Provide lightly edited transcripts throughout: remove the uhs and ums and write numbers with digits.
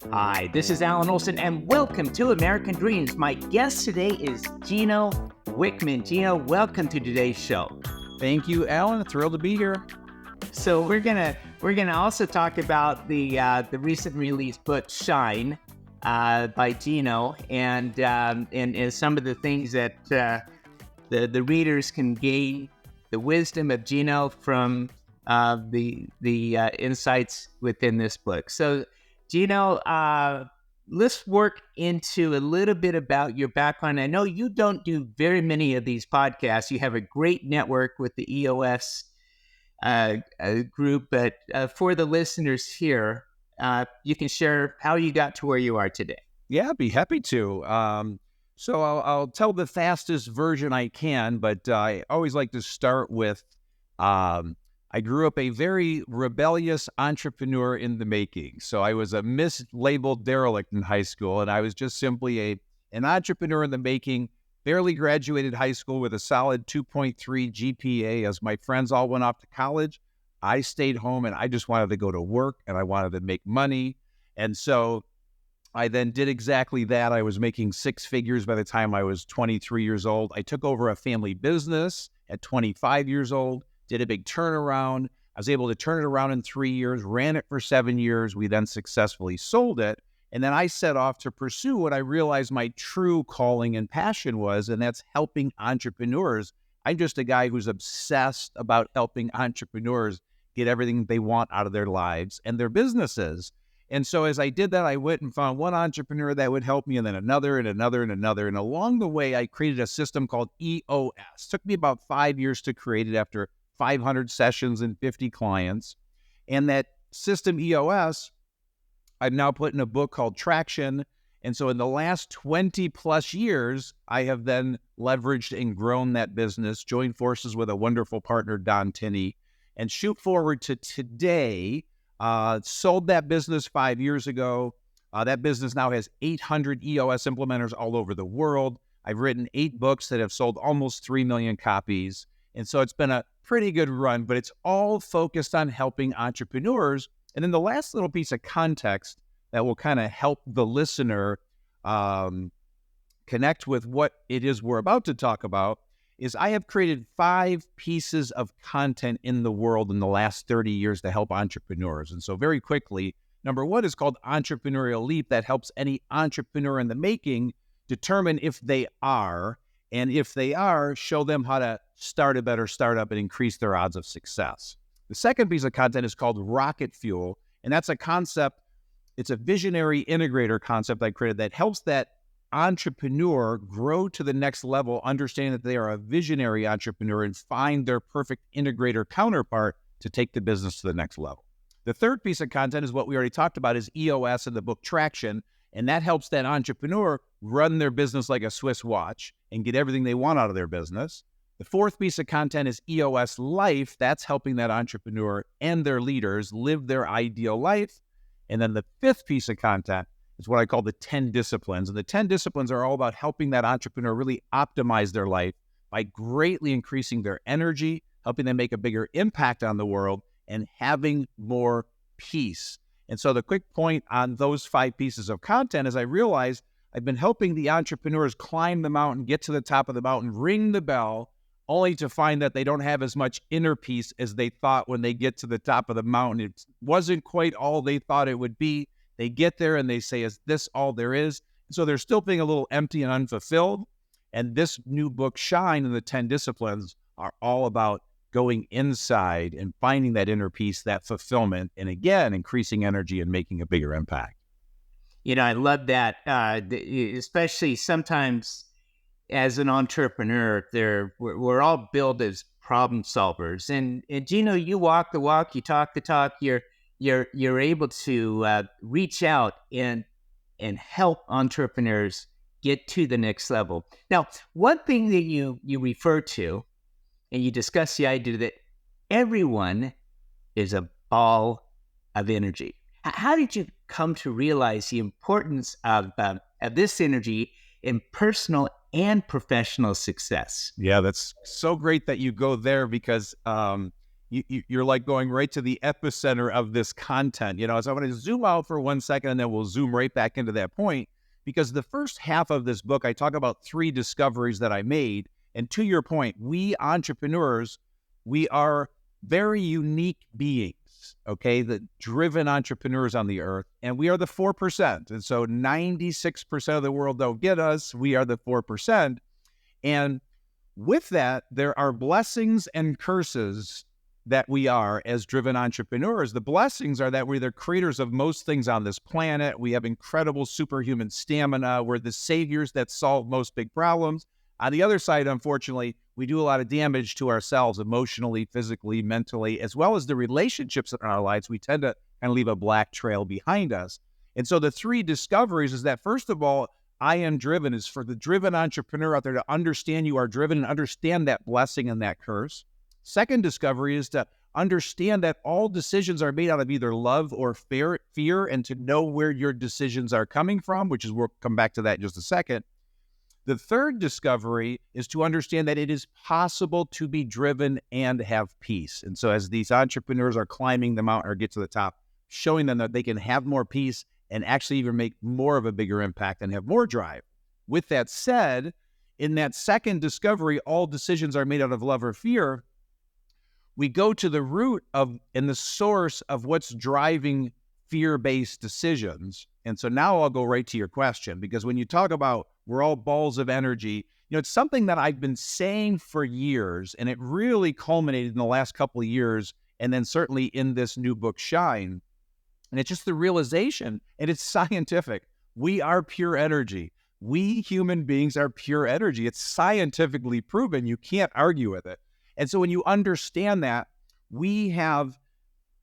Hi, this is Alan Olsen, and welcome to American Dreams. My guest today is Gino Wickman. Gino, welcome to today's show. Thank you, Alan. Thrilled to be here. So we're gonna also talk about the recent release book Shine by Gino, and some of the things that the readers can gain the wisdom of Gino from the insights within this book. So, Gino, let's work into a little bit about your background. I know you don't do very many of these podcasts. You have a great network with the EOS group, but for the listeners here, you can share how you got to where you are today. Yeah, I'd be happy to. So I'll tell the fastest version I can, but I always like to start with I grew up a very rebellious entrepreneur in the making. So I was a mislabeled derelict in high school, and I was just simply an entrepreneur in the making, barely graduated high school with a solid 2.3 GPA. As my friends all went off to college, I stayed home and I just wanted to go to work and I wanted to make money. And so I then did exactly that. I was making six figures by the time I was 23 years old. I took over a family business at 25 years old, did a big turnaround. I was able to turn it around in 3 years, ran it for 7 years. We then successfully sold it. And then I set off to pursue what I realized my true calling and passion was, and that's helping entrepreneurs. I'm just a guy who's obsessed about helping entrepreneurs get everything they want out of their lives and their businesses. And so as I did that, I went and found one entrepreneur that would help me, and then another and another and another. And along the way, I created a system called EOS. It took me about 5 years to create it after 500 sessions and 50 clients. And that system EOS, I've now put in a book called Traction. And so in the last 20 plus years, I have then leveraged and grown that business, joined forces with a wonderful partner, Don Tinney, and shoot forward to today. Sold that business 5 years ago. That business now has 800 EOS implementers all over the world. I've written 8 books that have sold almost 3 million copies. And so it's been a pretty good run, but it's all focused on helping entrepreneurs. And then the last little piece of context that will kind of help the listener connect with what it is we're about to talk about is I have created 5 pieces of content in the world in the last 30 years to help entrepreneurs. And so very quickly, number 1 is called Entrepreneurial Leap, that helps any entrepreneur in the making determine if they are, and if they are, show them how to start a better startup and increase their odds of success. The second piece of content is called Rocket Fuel, and that's a concept, it's a visionary integrator concept I created that helps that entrepreneur grow to the next level, understanding that they are a visionary entrepreneur and find their perfect integrator counterpart to take the business to the next level. The third piece of content is what we already talked about, is EOS in the book Traction, and that helps that entrepreneur run their business like a Swiss watch and get everything they want out of their business. The fourth piece of content is EOS Life. That's helping that entrepreneur and their leaders live their ideal life. And then the fifth piece of content is what I call the 10 disciplines. And the 10 disciplines are all about helping that entrepreneur really optimize their life by greatly increasing their energy, helping them make a bigger impact on the world, and having more peace. And so the quick point on those 5 pieces of content is I realized I've been helping the entrepreneurs climb the mountain, get to the top of the mountain, ring the bell, only to find that they don't have as much inner peace as they thought when they get to the top of the mountain. It wasn't quite all they thought it would be. They get there and they say, is this all there is? So they're still feeling a little empty and unfulfilled. And this new book, Shine, and the 10 disciplines are all about going inside and finding that inner peace, that fulfillment, and again, increasing energy and making a bigger impact. You know, I love that, especially sometimes as an entrepreneur, we're all built as problem solvers. And Gino, you walk the walk, you talk the talk. You're able to reach out and help entrepreneurs get to the next level. Now, one thing that you refer to, and you discuss the idea that everyone is a ball of energy. How did you come to realize the importance of this energy in personal and professional success? Yeah, that's so great that you go there because you're like going right to the epicenter of this content. So I'm going to zoom out for 1 second, and then we'll zoom right back into that point, because the first half of this book, I talk about 3 discoveries that I made. And to your point, we entrepreneurs, we are very unique beings, okay? The driven entrepreneurs on the earth, and we are the 4%. And so 96% of the world don't get us. We are the 4%. And with that, there are blessings and curses that we are as driven entrepreneurs. The blessings are that we're the creators of most things on this planet. We have incredible superhuman stamina. We're the saviors that solve most big problems. On the other side, unfortunately, we do a lot of damage to ourselves emotionally, physically, mentally, as well as the relationships in our lives. We tend to kind of leave a black trail behind us. And so the 3 discoveries is that, first of all, I am driven is for the driven entrepreneur out there to understand you are driven and understand that blessing and that curse. Second discovery is to understand that all decisions are made out of either love or fear, and to know where your decisions are coming from, which is, we'll come back to that in just a second. The third discovery is to understand that it is possible to be driven and have peace. And so as these entrepreneurs are climbing the mountain or get to the top, showing them that they can have more peace and actually even make more of a bigger impact and have more drive. With that said, in that second discovery, all decisions are made out of love or fear. We go to the root of and the source of what's driving fear-based decisions. And so now I'll go right to your question, because when you talk about we're all balls of energy, it's something that I've been saying for years, and it really culminated in the last couple of years, and then certainly in this new book, Shine. And it's just the realization, and it's scientific. We are pure energy. We human beings are pure energy. It's scientifically proven. You can't argue with it. And so when you understand that, we have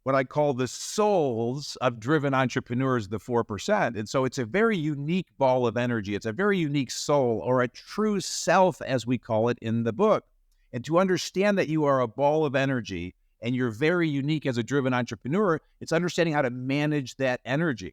what I call the souls of driven entrepreneurs, the 4%. And so it's a very unique ball of energy. It's a very unique soul, or a true self, as we call it in the book. And to understand that you are a ball of energy and you're very unique as a driven entrepreneur, it's understanding how to manage that energy.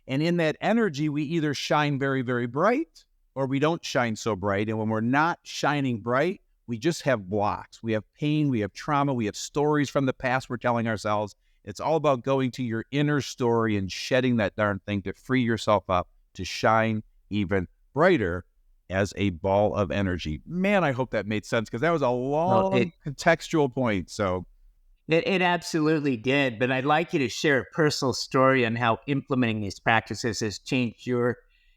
And in that energy, we either shine very, very bright, or we don't shine so bright. And when we're not shining bright, we just have blocks. We have pain, we have trauma, we have stories from the past we're telling ourselves. It's all about going to your inner story and shedding that darn thing to free yourself up to shine even brighter as a ball of energy. Man, I hope that made sense, because that was a long contextual point. So it absolutely did. But I'd like you to share a personal story on how implementing these practices has changed your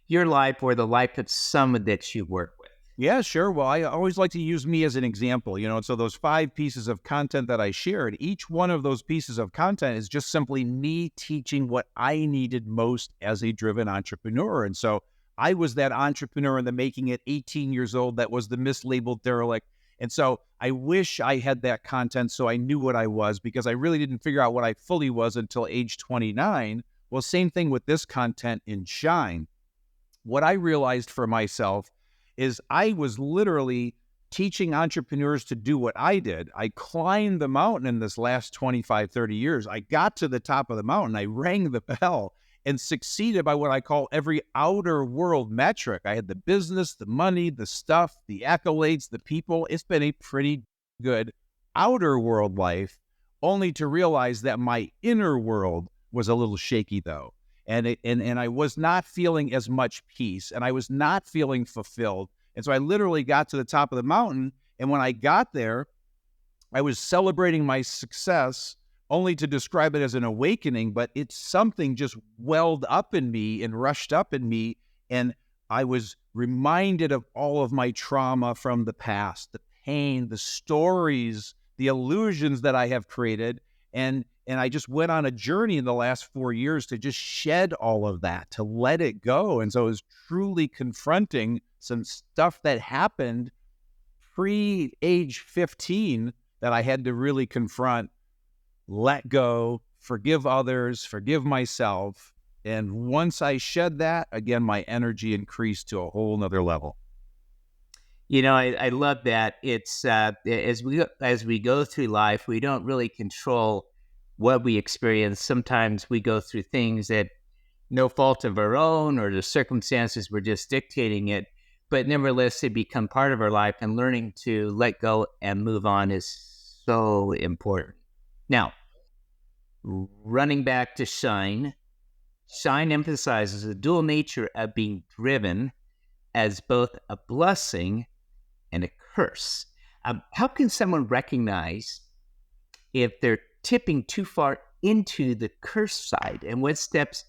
life or the life of someone that you work with. Yeah, sure. Well, I always like to use me as an example, and so those 5 pieces of content that I shared, each one of those pieces of content is just simply me teaching what I needed most as a driven entrepreneur. And so I was that entrepreneur in the making at 18 years old that was the mislabeled derelict. And so I wish I had that content so I knew what I was, because I really didn't figure out what I fully was until age 29. Well, same thing with this content in Shine. What I realized for myself is I was literally teaching entrepreneurs to do what I did. I climbed the mountain in this last 25, 30 years. I got to the top of the mountain. I rang the bell and succeeded by what I call every outer world metric. I had the business, the money, the stuff, the accolades, the people. It's been a pretty good outer world life, only to realize that my inner world was a little shaky though. And I was not feeling as much peace, and I was not feeling fulfilled. And so I literally got to the top of the mountain, and when I got there, I was celebrating my success, only to describe it as an awakening, but it's something just welled up in me and rushed up in me, and I was reminded of all of my trauma from the past, the pain, the stories, the illusions that I have created, and I just went on a journey in the last 4 years to just shed all of that, to let it go. And so it was truly confronting some stuff that happened pre-age 15 that I had to really confront, let go, forgive others, forgive myself. And once I shed that, again, my energy increased to a whole nother level. I love that. It's as we go through life, we don't really control what we experience. Sometimes we go through things that no fault of our own, or the circumstances were just dictating it, but nevertheless, they become part of our life, and learning to let go and move on is so important. Now, running back to Shine, Shine emphasizes the dual nature of being driven as both a blessing and a curse. How can someone recognize if they're tipping too far into the curse side, and what steps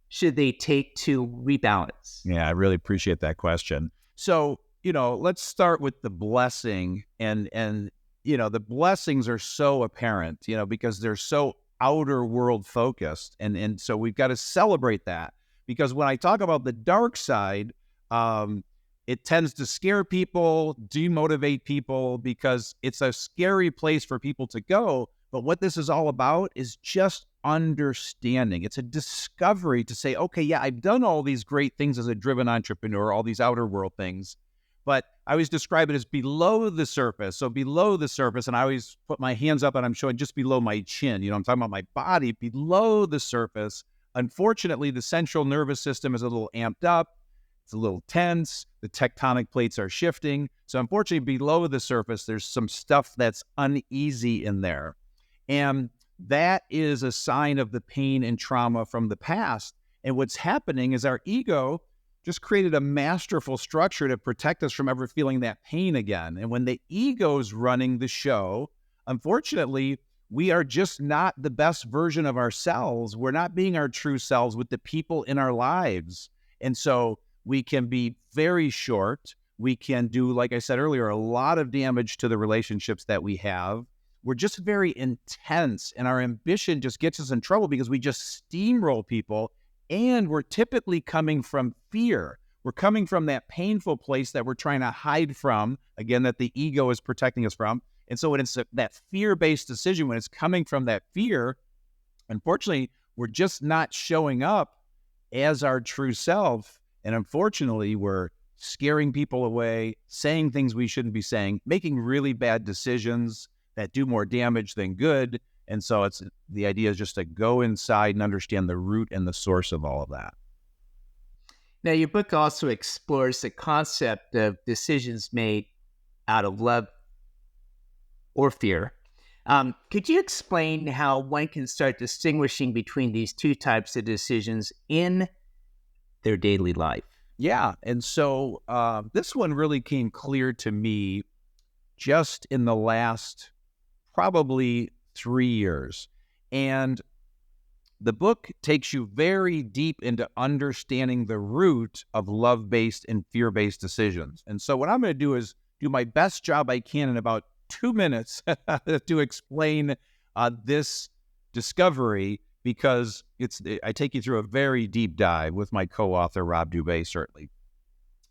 should they take to rebalance? Yeah, I really appreciate that question. So, let's start with the blessing, and the blessings are so apparent, because they're so outer world focused, and so we've got to celebrate that, because when I talk about the dark side, it tends to scare people, demotivate people, because it's a scary place for people to go. But what this is all about is just understanding. It's a discovery to say, okay, yeah, I've done all these great things as a driven entrepreneur, all these outer world things, but I always describe it as below the surface. So below the surface, and I always put my hands up and I'm showing just below my chin. I'm talking about my body below the surface. Unfortunately, the central nervous system is a little amped up. It's a little tense. The tectonic plates are shifting. So unfortunately, below the surface, there's some stuff that's uneasy in there. And that is a sign of the pain and trauma from the past. And what's happening is our ego just created a masterful structure to protect us from ever feeling that pain again. And when the ego's running the show, unfortunately, we are just not the best version of ourselves. We're not being our true selves with the people in our lives. And so we can be very short. We can do, like I said earlier, a lot of damage to the relationships that we have. We're just very intense, and our ambition just gets us in trouble because we just steamroll people, and we're typically coming from fear. We're coming from that painful place that we're trying to hide from, again, that the ego is protecting us from. And so when it's that fear-based decision, when it's coming from that fear, unfortunately, we're just not showing up as our true self. And unfortunately, we're scaring people away, saying things we shouldn't be saying, making really bad decisions that do more damage than good. And so the idea is just to go inside and understand the root and the source of all of that. Now, your book also explores the concept of decisions made out of love or fear. Could you explain how one can start distinguishing between these two types of decisions in their daily life? Yeah. And so this one really came clear to me just in the last probably 3 years. And the book takes you very deep into understanding the root of love-based and fear-based decisions. And so what I'm going to do is do my best job I can in about 2 minutes to explain this discovery, because I take you through a very deep dive with my co-author, Rob Dubay, certainly.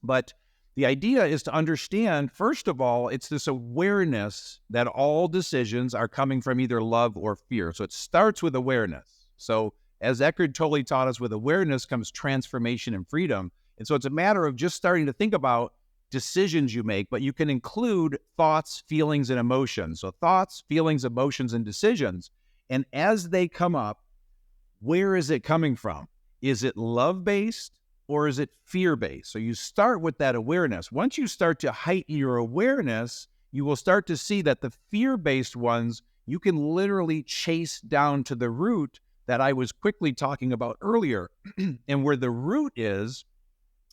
But the idea is to understand, first of all, it's this awareness that all decisions are coming from either love or fear. So it starts with awareness. So as Eckhart Tolle taught us, with awareness comes transformation and freedom. And so it's a matter of just starting to think about decisions you make, but you can include thoughts, feelings, and emotions. So thoughts, feelings, emotions, and decisions. And as they come up, where is it coming from? Is it love-based or is it fear-based? So you start with that awareness. Once you start to heighten your awareness, you will start to see that the fear-based ones, you can literally chase down to the root that I was quickly talking about earlier. And where the root is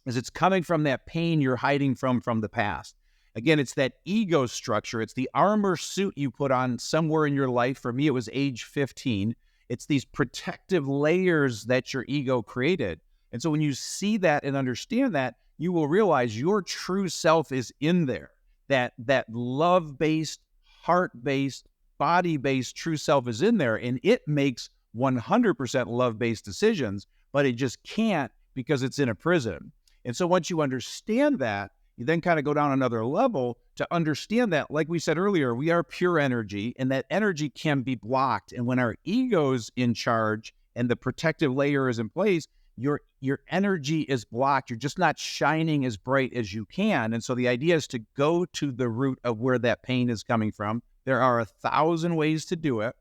it's coming from that pain you're hiding from the past. Again, it's that ego structure. It's the armor suit you put on somewhere in your life. For me, it was age 15. It's these protective layers that your ego created. And so when you see that and understand that, you will realize your true self is in there. That love-based, heart-based, body-based true self is in there, and it makes 100% love-based decisions, but it just can't because it's in a prison. And so once you understand that, you then kind of go down another level to understand that, like we said earlier, we are pure energy, and that energy can be blocked. And when our ego's in charge and the protective layer is in place, your energy is blocked. You're just not shining as bright as you can. And so the idea is to go to the root of where that pain is coming from. There are 1,000 ways to do it,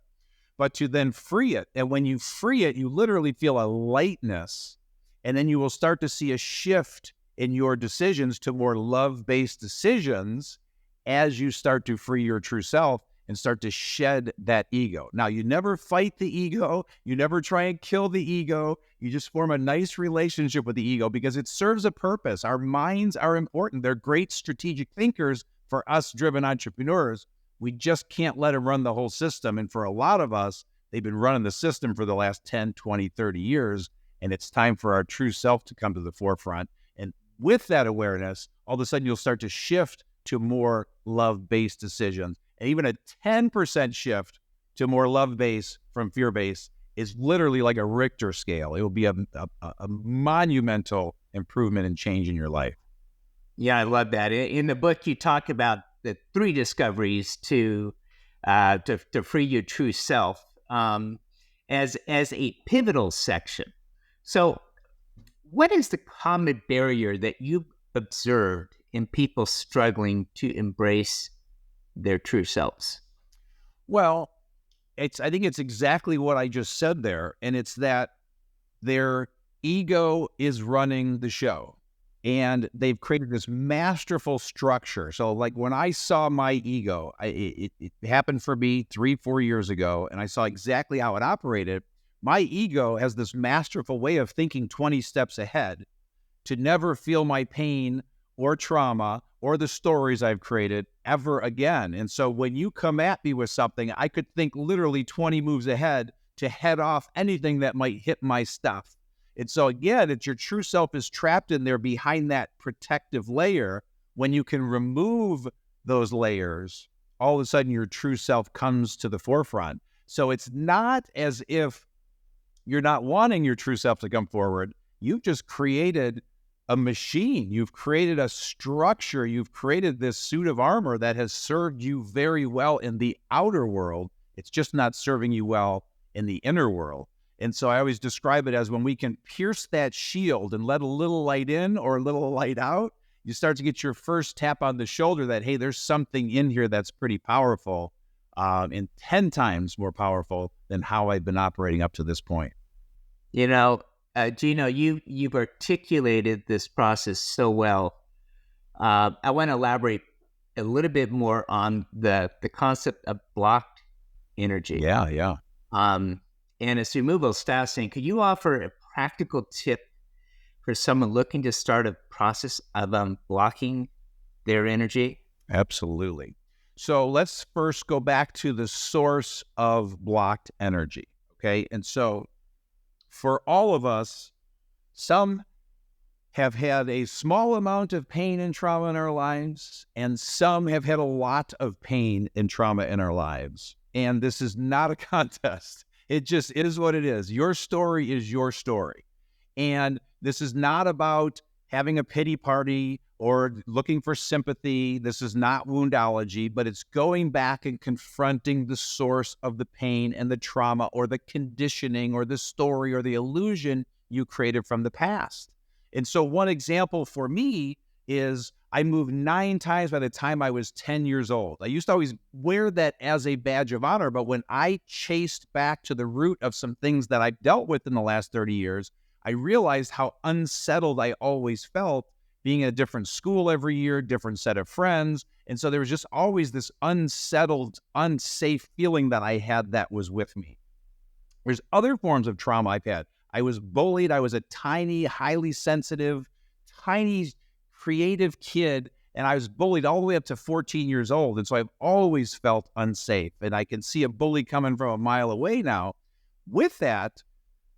but to then free it. And when you free it, you literally feel a lightness, and then you will start to see a shift in your decisions to more love-based decisions as you start to free your true self. and start to shed that ego. Now, you never fight the ego. You never try and kill the ego. You just form a nice relationship with the ego because it serves a purpose. Our minds are important. They're great strategic thinkers for us driven entrepreneurs. We just can't let them run the whole system. And for a lot of us, they've been running the system for the last 10, 20, 30 years. And it's time for our true self to come to the forefront. And with that awareness, all of a sudden you'll start to shift to more love-based decisions. And even a 10% shift to more love-based from fear-based is literally like a Richter scale. It will be a monumental improvement and change in your life. Yeah, I love that. In the book, you talk about the 3 discoveries to free your true self as a pivotal section. So what is the common barrier that you observed in people struggling to embrace their true selves? Well, I think it's exactly what I just said there. And it's that their ego is running the show. And they've created this masterful structure. So like when I saw my ego, it happened for me 3-4 years ago, and I saw exactly how it operated. My ego has this masterful way of thinking 20 steps ahead to never feel my pain or trauma or the stories I've created ever again. And so when you come at me with something, I could think literally 20 moves ahead to head off anything that might hit my stuff. And so again, it's your true self is trapped in there behind that protective layer. When you can remove those layers, all of a sudden your true self comes to the forefront. So it's not as if you're not wanting your true self to come forward. You've just created a machine. You've created a structure. You've created this suit of armor that has served you very well in the outer world. It's just not serving you well in the inner world. And so I always describe it as when we can pierce that shield and let a little light in or a little light out, you start to get your first tap on the shoulder that, hey, there's something in here that's pretty powerful, and 10 times more powerful than how I've been operating up to this point. You know, Gino, you've articulated this process so well. I want to elaborate a little bit more on the concept of blocked energy. Yeah. And as removal staff saying, could you offer a practical tip for someone looking to start a process of blocking their energy? Absolutely. So let's first go back to the source of blocked energy. Okay. And so for all of us, some have had a small amount of pain and trauma in our lives, and some have had a lot of pain and trauma in our lives. And this is not a contest. It just is what it is. Your story is your story. And this is not about having a pity party or looking for sympathy. This is not woundology, but it's going back and confronting the source of the pain and the trauma or the conditioning or the story or the illusion you created from the past. And so one example for me is I moved 9 times by the time I was 10 years old. I used to always wear that as a badge of honor, but when I chased back to the root of some things that I've dealt with in the last 30 years, I realized how unsettled I always felt being in a different school every year, different set of friends. And so there was just always this unsettled, unsafe feeling that I had that was with me. There's other forms of trauma I've had. I was bullied. I was a tiny, highly sensitive, tiny, creative kid, and I was bullied all the way up to 14 years old. And so I've always felt unsafe. And I can see a bully coming from a mile away now. With that,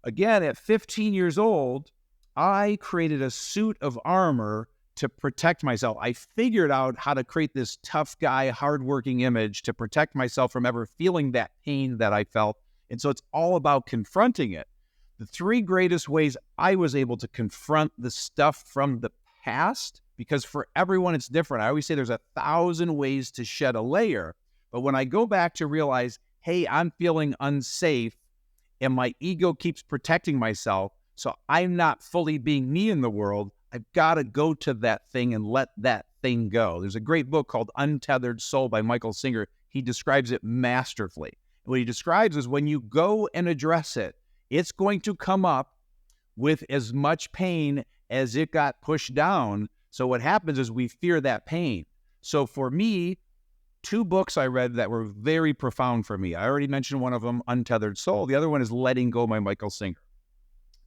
again, at 15 years old, I created a suit of armor to protect myself. I figured out how to create this tough guy, hardworking image to protect myself from ever feeling that pain that I felt. And so it's all about confronting it. The 3 greatest ways I was able to confront the stuff from the past, because for everyone it's different. I always say there's 1,000 ways to shed a layer. But when I go back to realize, hey, I'm feeling unsafe and my ego keeps protecting myself, so I'm not fully being me in the world, I've got to go to that thing and let that thing go. There's a great book called Untethered Soul by Michael Singer. He describes it masterfully. What he describes is when you go and address it, it's going to come up with as much pain as it got pushed down. So what happens is we fear that pain. So for me, two books I read that were very profound for me. I already mentioned one of them, Untethered Soul. The other one is Letting Go by Michael Singer.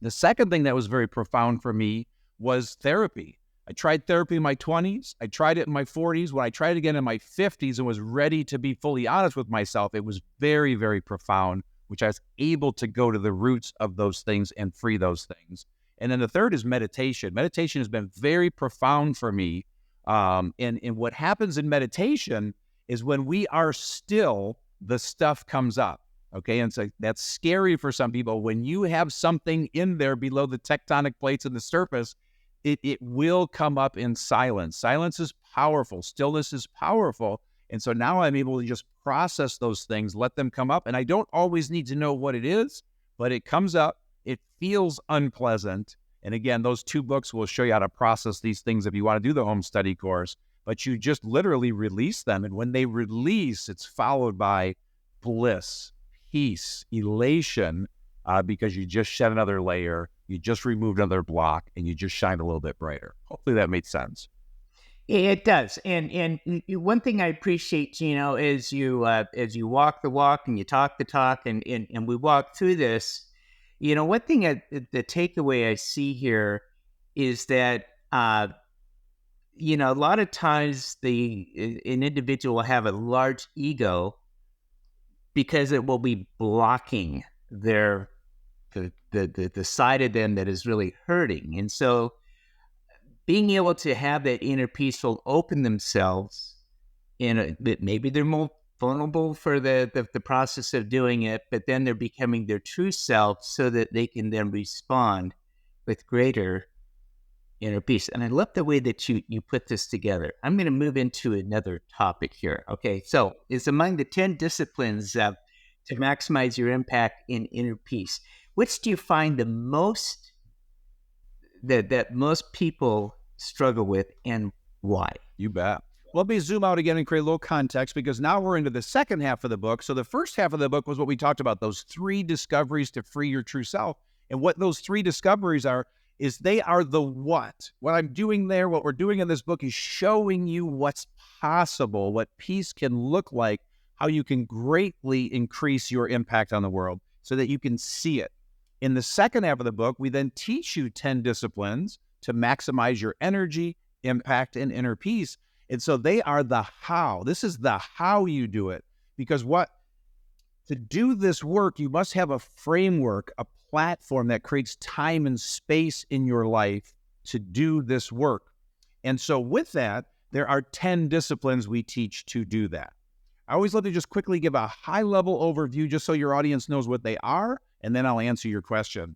The second thing that was very profound for me was therapy. I tried therapy in my 20s. I tried it in my 40s. When I tried it again in my 50s and was ready to be fully honest with myself, it was very, very profound, which I was able to go to the roots of those things and free those things. And then the third is meditation. Meditation has been very profound for me. And what happens in meditation is when we are still, the stuff comes up. Okay, and so that's scary for some people. When you have something in there below the tectonic plates and the surface, it will come up in silence. Silence is powerful. Stillness is powerful. And so now I'm able to just process those things, let them come up. And I don't always need to know what it is, but it comes up. It feels unpleasant. And again, those two books will show you how to process these things if you want to do the home study course. But you just literally release them. And when they release, it's followed by bliss, peace, elation, because you just shed another layer, you just removed another block, and you just shined a little bit brighter. Hopefully that made sense. It does. And one thing I appreciate, Gino, is you walk the walk and you talk the talk, and we walk through this. One thing, the takeaway I see here is that, a lot of times an individual will have a large ego because it will be blocking the side of them that is really hurting. And so being able to have that inner peace will open themselves maybe they're more vulnerable for the process of doing it, but then they're becoming their true self so that they can then respond with greater inner peace. And I love the way that you put this together. I'm going to move into another topic here. Okay, so it's among the 10 disciplines to maximize your impact in inner peace. Which do you find the most that most people struggle with, and why? You bet. Well, let me zoom out again and create a little context, because now we're into the second half of the book. So the first half of the book was what we talked about, those 3 discoveries to free your true self. And what those 3 discoveries are, is they are the what. What I'm doing there, what we're doing in this book is showing you what's possible, what peace can look like, how you can greatly increase your impact on the world so that you can see it. In the second half of the book, we then teach you 10 disciplines to maximize your energy, impact, and inner peace. And so they are the how. This is the how you do it. Because to do this work, you must have a framework, a platform that creates time and space in your life to do this work. And so with that, there are 10 disciplines we teach to do that. I always love to just quickly give a high-level overview just so your audience knows what they are, and then I'll answer your question.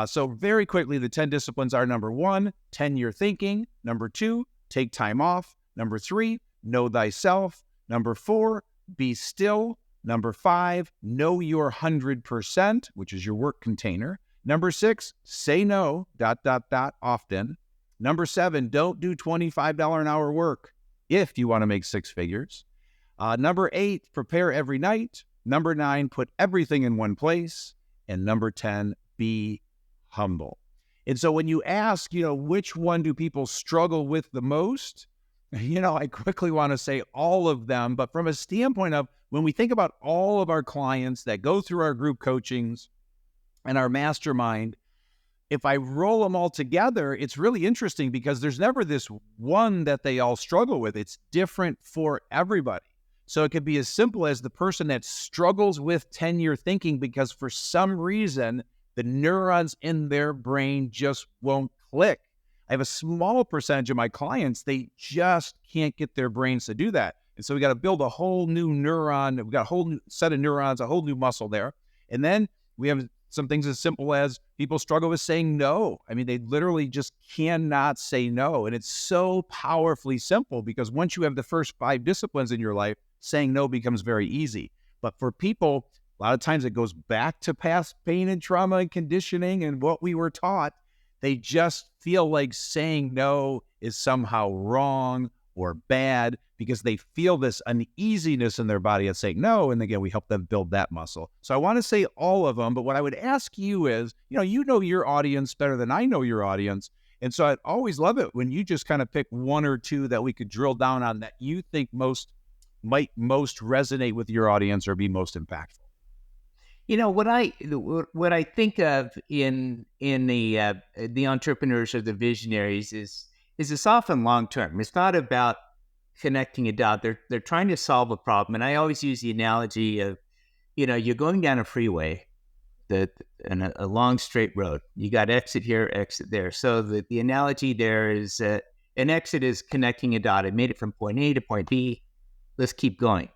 So very quickly, the 10 disciplines are: number 1, 10-year thinking; number 2, take time off; number 3, know thyself; number 4, be still; number 5, know your 100%, which is your work container; number 6, say no, ... often; number 7, don't do $25 an hour work if you want to make 6 figures; number 8, prepare every night; number 9, put everything in one place; and number 10, be humble. And so when you ask, which one do people struggle with the most? I quickly want to say all of them, but from a standpoint of when we think about all of our clients that go through our group coachings and our mastermind, if I roll them all together, it's really interesting because there's never this one that they all struggle with. It's different for everybody. So it could be as simple as the person that struggles with 10-year thinking because for some reason, the neurons in their brain just won't click. I have a small percentage of my clients, they just can't get their brains to do that. And so we got to build a whole new neuron. We've got a whole new set of neurons, a whole new muscle there. And then we have some things as simple as people struggle with saying no. I mean, they literally just cannot say no. And it's so powerfully simple because once you have the first 5 disciplines in your life, saying no becomes very easy. But for people, a lot of times it goes back to past pain and trauma and conditioning and what we were taught. They just feel like saying no is somehow wrong or bad because they feel this uneasiness in their body at saying no. And again, we help them build that muscle. So I want to say all of them, but what I would ask you is, you know your audience better than I know your audience. And so I'd always love it when you just kind of pick 1 or 2 that we could drill down on that you think most might most resonate with your audience or be most impactful? What I think of in the entrepreneurs or the visionaries is it's often long term. It's not about connecting a dot. They're trying to solve a problem, and I always use the analogy of you're going down a freeway, and a long straight road. You got exit here, exit there. So the analogy there is an exit is connecting a dot. I made it from point A to point B. Let's keep going.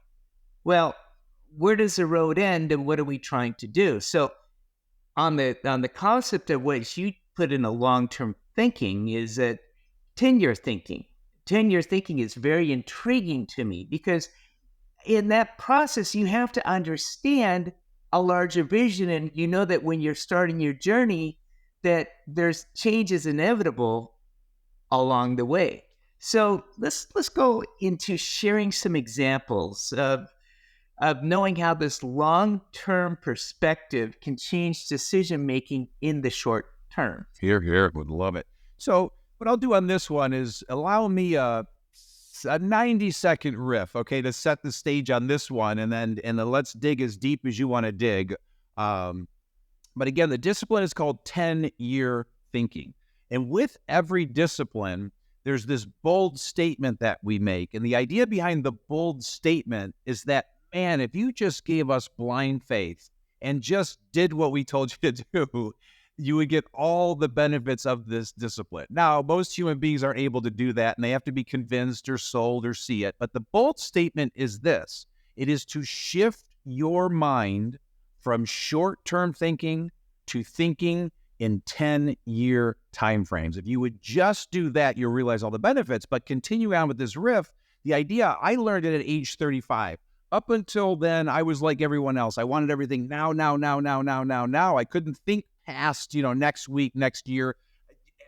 Well, where does the road end, and what are we trying to do? So on the concept of what you put in a long-term thinking is that 10-year thinking. 10-year thinking is very intriguing to me because in that process, you have to understand a larger vision, and you know that when you're starting your journey, that there's changes inevitable along the way. So let's go into sharing some examples of knowing how this long-term perspective can change decision-making in the short term. Here, would love it. So what I'll do on this one is allow me a 90-second riff, okay, to set the stage on this one, and then let's dig as deep as you want to dig. But again, the discipline is called 10-year thinking. And with every discipline, there's this bold statement that we make. And the idea behind the bold statement is that, man, if you just gave us blind faith and just did what we told you to do, you would get all the benefits of this discipline. Now, most human beings aren't able to do that, and they have to be convinced or sold or see it. But the bold statement is this. It is to shift your mind from short-term thinking to thinking in 10-year timeframes. If you would just do that, you'll realize all the benefits. But continue on with this riff, the idea, I learned it at age 35. Up until then, I was like everyone else. I wanted everything now. I couldn't think past, next week, next year.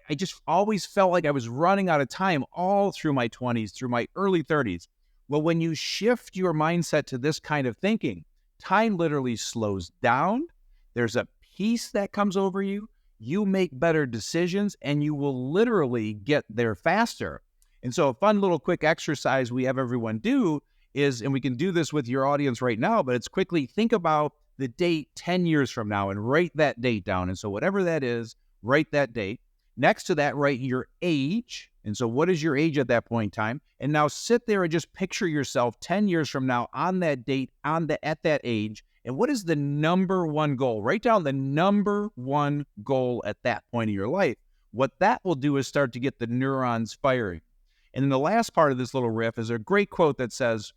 I just always felt like I was running out of time all through my 20s, through my early 30s. Well, when you shift your mindset to this kind of thinking, time literally slows down. There's a peace that comes over you. You make better decisions, and you will literally get there faster. And so a fun little quick exercise we have everyone do is, and we can do this with your audience right now, but it's quickly think about the date 10 years from now and write that date down. And so whatever that is, write that date. Next to that, write your age. And so what is your age at that point in time? And now sit there and just picture yourself 10 years from now on that date, at that age. And what is the number one goal? Write down the number one goal at that point in your life. What that will do is start to get the neurons firing. And then the last part of this little riff is a great quote that says,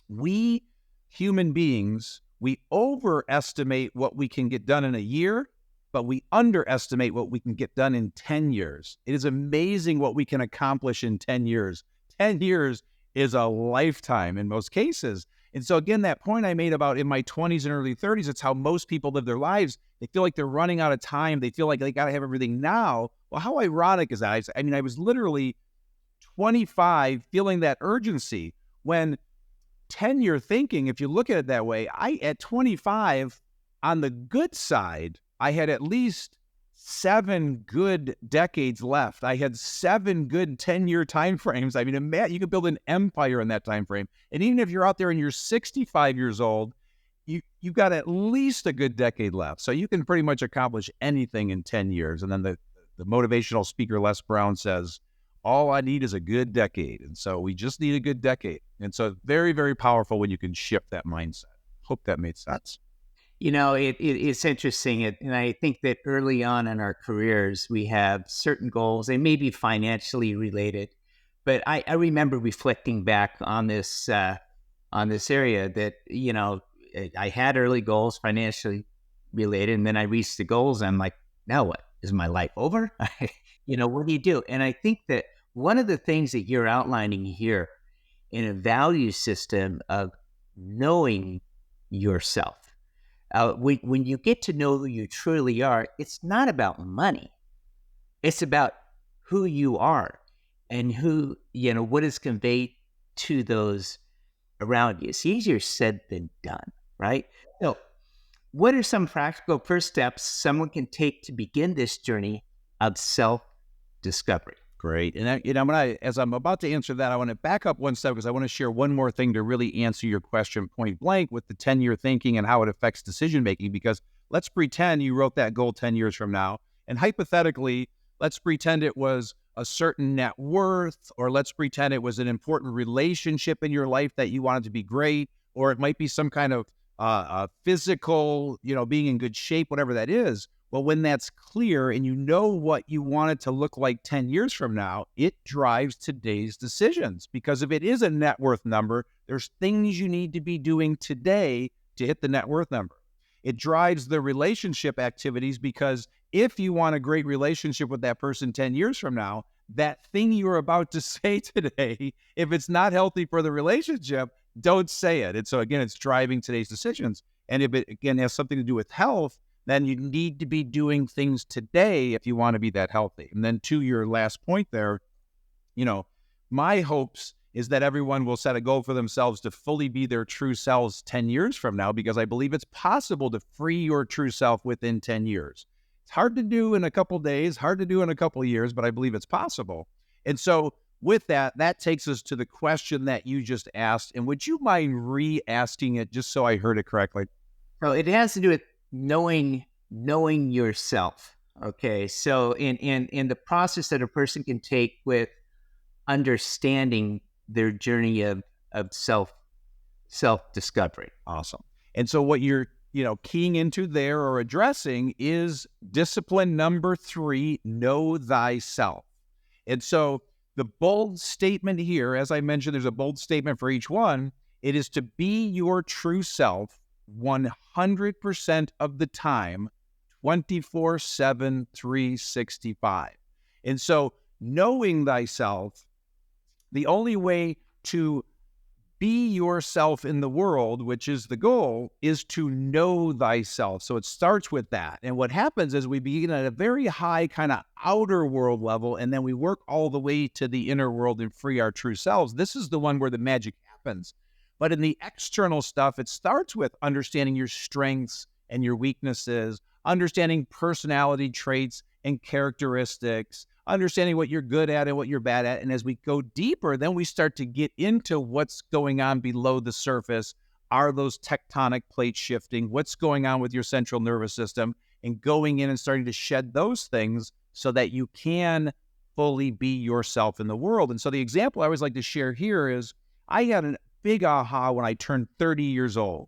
we human beings, we overestimate what we can get done in a year, but we underestimate what we can get done in 10 years. It is amazing what we can accomplish in 10 years. 10 years is a lifetime in most cases. And so again, that point I made about in my 20s and early 30s, it's how most people live their lives. They feel like they're running out of time. They feel like they got to have everything now. Well, how ironic is that? I was literally 25 feeling that urgency when 10-year thinking, if you look at it that way, at 25, on the good side, I had at least 7 good decades left. I had 7 good 10-year time frames. You could build an empire in that time frame. And even if you're out there and you're 65 years old, you've got at least a good decade left. So you can pretty much accomplish anything in 10 years. And then the motivational speaker Les Brown says, all I need is a good decade. And so we just need a good decade. And so very, very powerful when you can shift that mindset. Hope that made sense. It's interesting. And I think that early on in our careers, we have certain goals. They may be financially related, but I remember reflecting back on this area that, I had early goals financially related, and then I reached the goals. And I'm like, now what? Is my life over? What do you do? And I think that one of the things that you're outlining here in a value system of knowing yourself, when you get to know who you truly are, it's not about money. It's about who you are and what is conveyed to those around you. It's easier said than done, right? So what are some practical first steps someone can take to begin this journey of self-discovery? Great. And as I'm about to answer that, I want to back up one step because I want to share one more thing to really answer your question point blank with the 10-year thinking and how it affects decision making. Because let's pretend you wrote that goal 10 years from now. And hypothetically, let's pretend it was a certain net worth, or let's pretend it was an important relationship in your life that you wanted to be great, or it might be some kind of physical, being in good shape, whatever that is. Well, when that's clear and you know what you want it to look like 10 years from now, it drives today's decisions. Because if it is a net worth number, there's things you need to be doing today to hit the net worth number. It drives the relationship activities because if you want a great relationship with that person 10 years from now, that thing you're about to say today, if it's not healthy for the relationship, don't say it. And so again, it's driving today's decisions. And if it, again, has something to do with health, then you need to be doing things today if you want to be that healthy. And then to your last point there, my hopes is that everyone will set a goal for themselves to fully be their true selves 10 years from now, because I believe it's possible to free your true self within 10 years. It's hard to do in a couple days, hard to do in a couple of years, but I believe it's possible. And so with that takes us to the question that you just asked. And would you mind re-asking it just so I heard it correctly? So it has to do with knowing yourself. Okay. So in the process that a person can take with understanding their journey of self-discovery. Awesome. And so what you're, keying into there or addressing is discipline number 3, know thyself. And so the bold statement here, as I mentioned, there's a bold statement for each one. It is to be your true self 100% of the time, 24/7, 365. And so knowing thyself, the only way to be yourself in the world, which is the goal, is to know thyself. So it starts with that. And what happens is we begin at a very high kind of outer world level, and then we work all the way to the inner world and free our true selves. This is the one where the magic happens. But in the external stuff, it starts with understanding your strengths and your weaknesses, understanding personality traits and characteristics, understanding what you're good at and what you're bad at. And as we go deeper, then we start to get into what's going on below the surface. Are those tectonic plates shifting? What's going on with your central nervous system? And going in and starting to shed those things so that you can fully be yourself in the world. And so the example I always like to share here is I had a big aha when I turned 30 years old.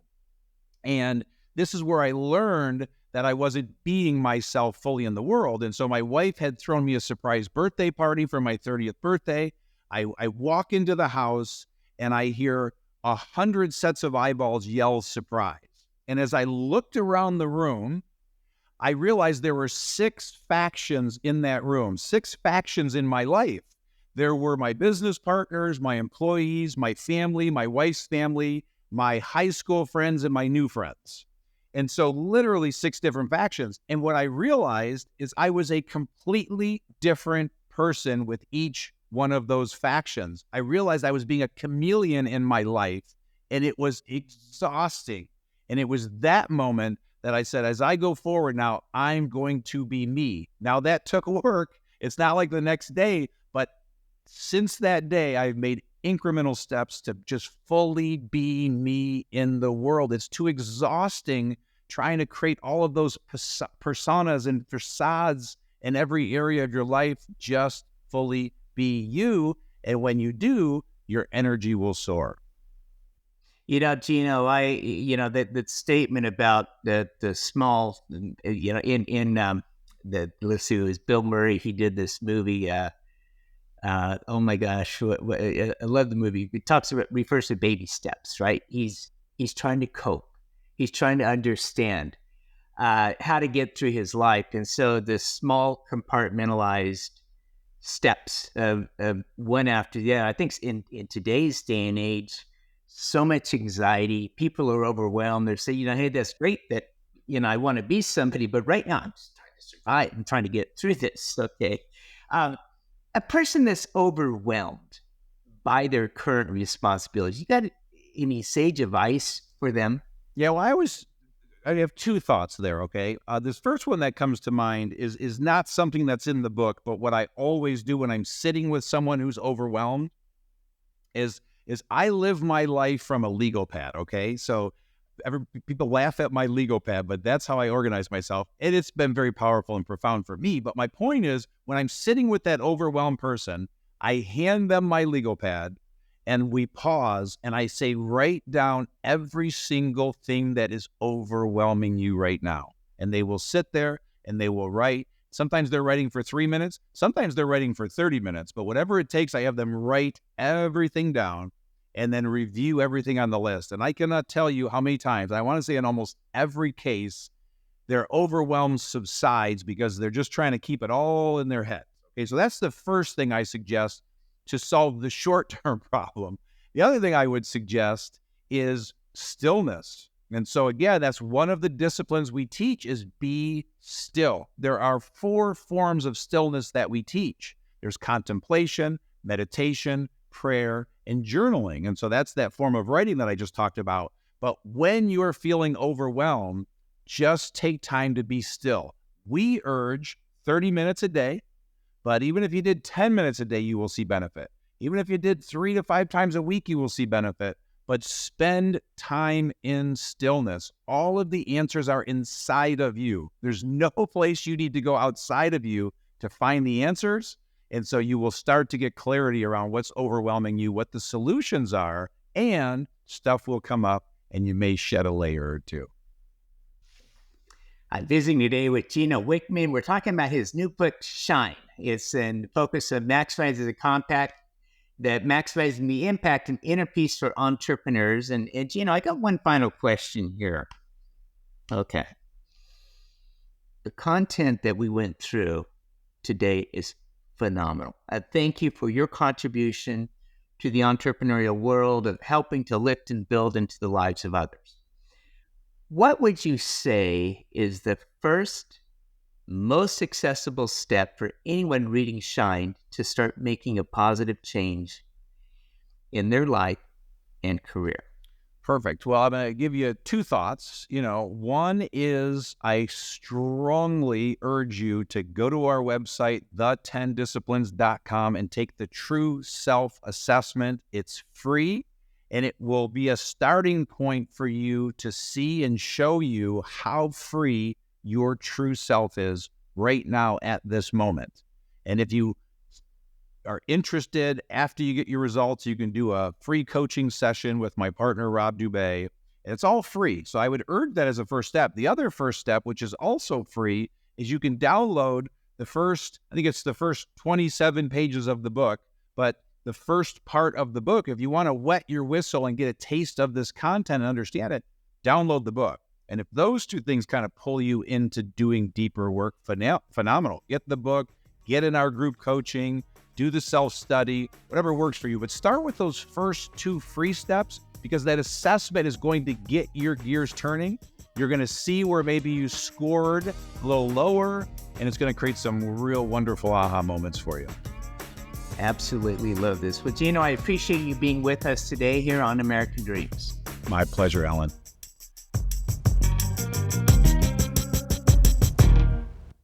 And this is where I learned that I wasn't being myself fully in the world. And so my wife had thrown me a surprise birthday party for my 30th birthday. I walk into the house and I hear 100 sets of eyeballs yell surprise. And as I looked around the room, I realized there were 6 factions in that room, 6 factions in my life. There were my business partners, my employees, my family, my wife's family, my high school friends, and my new friends. And so literally 6 different factions. And what I realized is I was a completely different person with each one of those factions. I realized I was being a chameleon in my life, and it was exhausting. And it was that moment that I said, as I go forward now, I'm going to be me. Now that took work. It's not like the next day, but since that day, I've made incremental steps to just fully be me in the world. It's too exhausting trying to create all of those personas and facades in every area of your life. Just fully be you. And when you do, your energy will soar. Gino, that statement about the small, let's see, it was Bill Murray. He did this movie. Oh my gosh, I love the movie. He refers to baby steps, right? He's trying to cope. He's trying to understand how to get through his life. And so the small compartmentalized steps of one after the other. I think in today's day and age, so much anxiety. People are overwhelmed. They're saying, hey, that's great that, I want to be somebody, but right now I'm just trying to survive. I'm trying to get through this. Okay. A person that's overwhelmed by their current responsibilities, you got any sage advice for them? Yeah, well, I have two thoughts there, okay? This first one that comes to mind is not something that's in the book, but what I always do when I'm sitting with someone who's overwhelmed is I live my life from a legal pad, okay? So people laugh at my legal pad, but that's how I organize myself. And it's been very powerful and profound for me. But my point is, when I'm sitting with that overwhelmed person, I hand them my legal pad and we pause and I say, write down every single thing that is overwhelming you right now. And they will sit there and they will write. Sometimes they're writing for 3 minutes. Sometimes they're writing for 30 minutes. But whatever it takes, I have them write everything down and then review everything on the list. And I cannot tell you how many times, I want to say in almost every case, their overwhelm subsides because they're just trying to keep it all in their head. Okay, so that's the first thing I suggest to solve the short-term problem. The other thing I would suggest is stillness. And so again, that's one of the disciplines we teach is be still. There are 4 forms of stillness that we teach. There's contemplation, meditation, prayer, and journaling. And so that's that form of writing that I just talked about. But when you're feeling overwhelmed, just take time to be still. We urge 30 minutes a day, but even if you did 10 minutes a day, you will see benefit. Even if you did 3 to 5 times a week, you will see benefit. But spend time in stillness. All of the answers are inside of you. There's no place you need to go outside of you to find the answers. And so you will start to get clarity around what's overwhelming you, what the solutions are, and stuff will come up and you may shed a layer or two. I'm visiting today with Gino Wickman. We're talking about his new book, Shine. It's in the focus of maximizing the compact, that maximizing the impact and inner peace for entrepreneurs. And Gino, I got one final question here. Okay. The content that we went through today is phenomenal. I thank you for your contribution to the entrepreneurial world of helping to lift and build into the lives of others. What would you say is the first, most accessible step for anyone reading Shine to start making a positive change in their life and career? Perfect. Well, I'm going to give you 2 thoughts. One is I strongly urge you to go to our website, the10disciplines.com, and take the true self-assessment. It's free, and it will be a starting point for you to see and show you how free your true self is right now at this moment. And if you are interested, after you get your results, you can do a free coaching session with my partner, Rob Dubay. And it's all free. So I would urge that as a first step. The other first step, which is also free, is you can download the first 27 pages of the book, but the first part of the book, if you want to wet your whistle and get a taste of this content and understand it, download the book. And if those 2 things kind of pull you into doing deeper work, phenomenal. Get the book, get in our group coaching, do the self-study, whatever works for you. But start with those first 2 free steps, because that assessment is going to get your gears turning. You're going to see where maybe you scored a little lower, and it's going to create some real wonderful aha moments for you. Absolutely love this. Well, Gino, I appreciate you being with us today here on American Dreams. My pleasure, Alan.